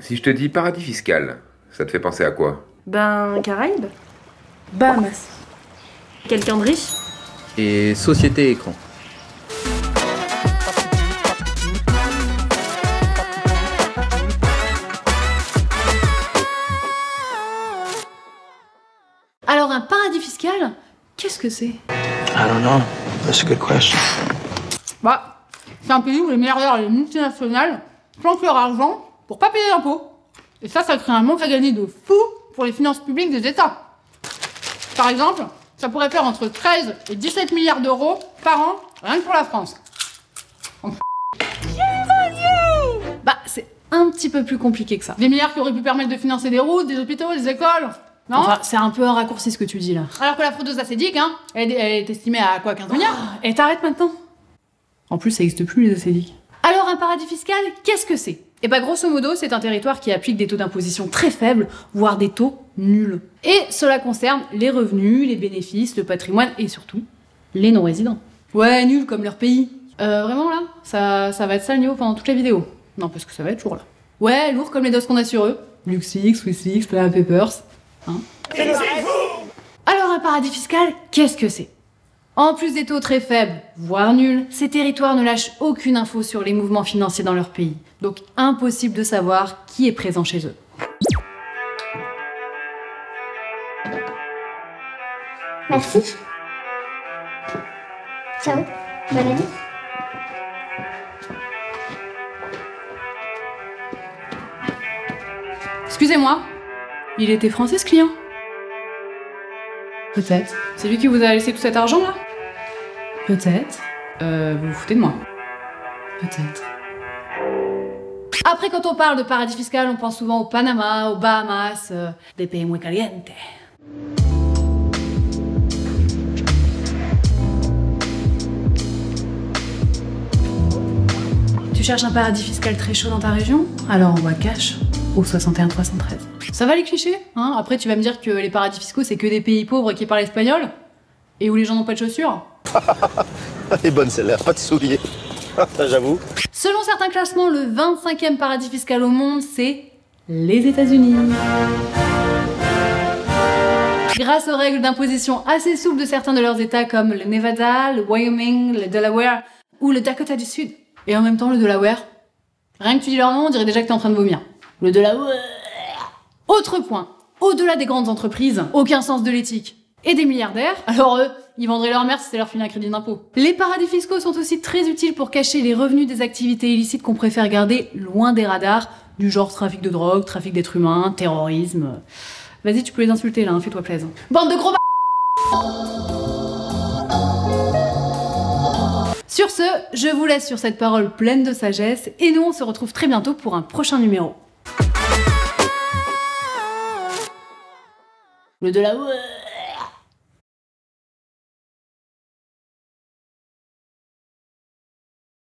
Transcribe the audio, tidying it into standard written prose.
Si je te dis paradis fiscal, ça te fait penser à quoi? Ben, Caraïbes. Bahamas. Quelqu'un de riche? Et société écran. Alors un paradis fiscal, qu'est-ce que c'est? I don't know. That's a good question. Bah, c'est un pays où les milliardaires et les multinationales planquent leur argent pour pas payer d'impôts. Et ça crée un manque à gagner de fou pour les finances publiques des États. Par exemple, ça pourrait faire entre 13 et 17 milliards d'euros par an, rien que pour la France. Bah, c'est un petit peu plus compliqué que ça. Des milliards qui auraient pu permettre de financer des routes, des hôpitaux, des écoles. Non? Enfin, c'est un peu un raccourci ce que tu dis là. Alors que la fraudeuse acédique, hein, elle est estimée à quoi, 15 milliards? Et t'arrêtes maintenant? En plus, ça existe plus les acédiques. Alors un paradis fiscal, qu'est-ce que c'est? Et bah grosso modo, c'est un territoire qui applique des taux d'imposition très faibles, voire des taux nuls. Et cela concerne les revenus, les bénéfices, le patrimoine et surtout les non-résidents. Ouais, nul comme leur pays. Vraiment là, ça va être ça le niveau pendant toute la vidéo. Non, parce que ça va être lourd là. Ouais, lourd comme les doses qu'on a sur eux. LuxLeaks, SwissLeaks, Panama Papers. Hein. Alors un paradis fiscal, qu'est-ce que c'est? En plus des taux très faibles, voire nuls, ces territoires ne lâchent aucune info sur les mouvements financiers dans leur pays. Donc impossible de savoir qui est présent chez eux. Merci. Ciao. Bonne année. Excusez-moi, il était français ce client? Peut-être. C'est lui qui vous a laissé tout cet argent là? Peut-être. Vous vous foutez de moi? Peut-être. Après, quand on parle de paradis fiscal, on pense souvent au Panama, aux Bahamas, des pays muy calientes. Tu cherches un paradis fiscal très chaud dans ta région? Alors on voit Cash au 61 313. Ça va les clichés, hein? Après tu vas me dire que les paradis fiscaux c'est que des pays pauvres qui parlent espagnol et où les gens n'ont pas de chaussures. Elle est bonne celle-là, pas de souliers. J'avoue. Selon certains classements, le 25e paradis fiscal au monde, c'est les États-Unis. Grâce aux règles d'imposition assez souples de certains de leurs États comme le Nevada, le Wyoming, le Delaware ou le Dakota du Sud. Et en même temps le Delaware. Rien que tu dis leur nom, on dirait déjà que t'es en train de vomir. Le Delaware. Autre point, au-delà des grandes entreprises, aucun sens de l'éthique. Et des milliardaires, alors eux, ils vendraient leur mère si ça leur filait un crédit d'impôt. Les paradis fiscaux sont aussi très utiles pour cacher les revenus des activités illicites qu'on préfère garder loin des radars, du genre trafic de drogue, trafic d'êtres humains, terrorisme. Vas-y, tu peux les insulter là, hein, fais-toi plaisir. Bande de gros Sur ce, je vous laisse sur cette parole pleine de sagesse, et nous on se retrouve très bientôt pour un prochain numéro. Le Delaware.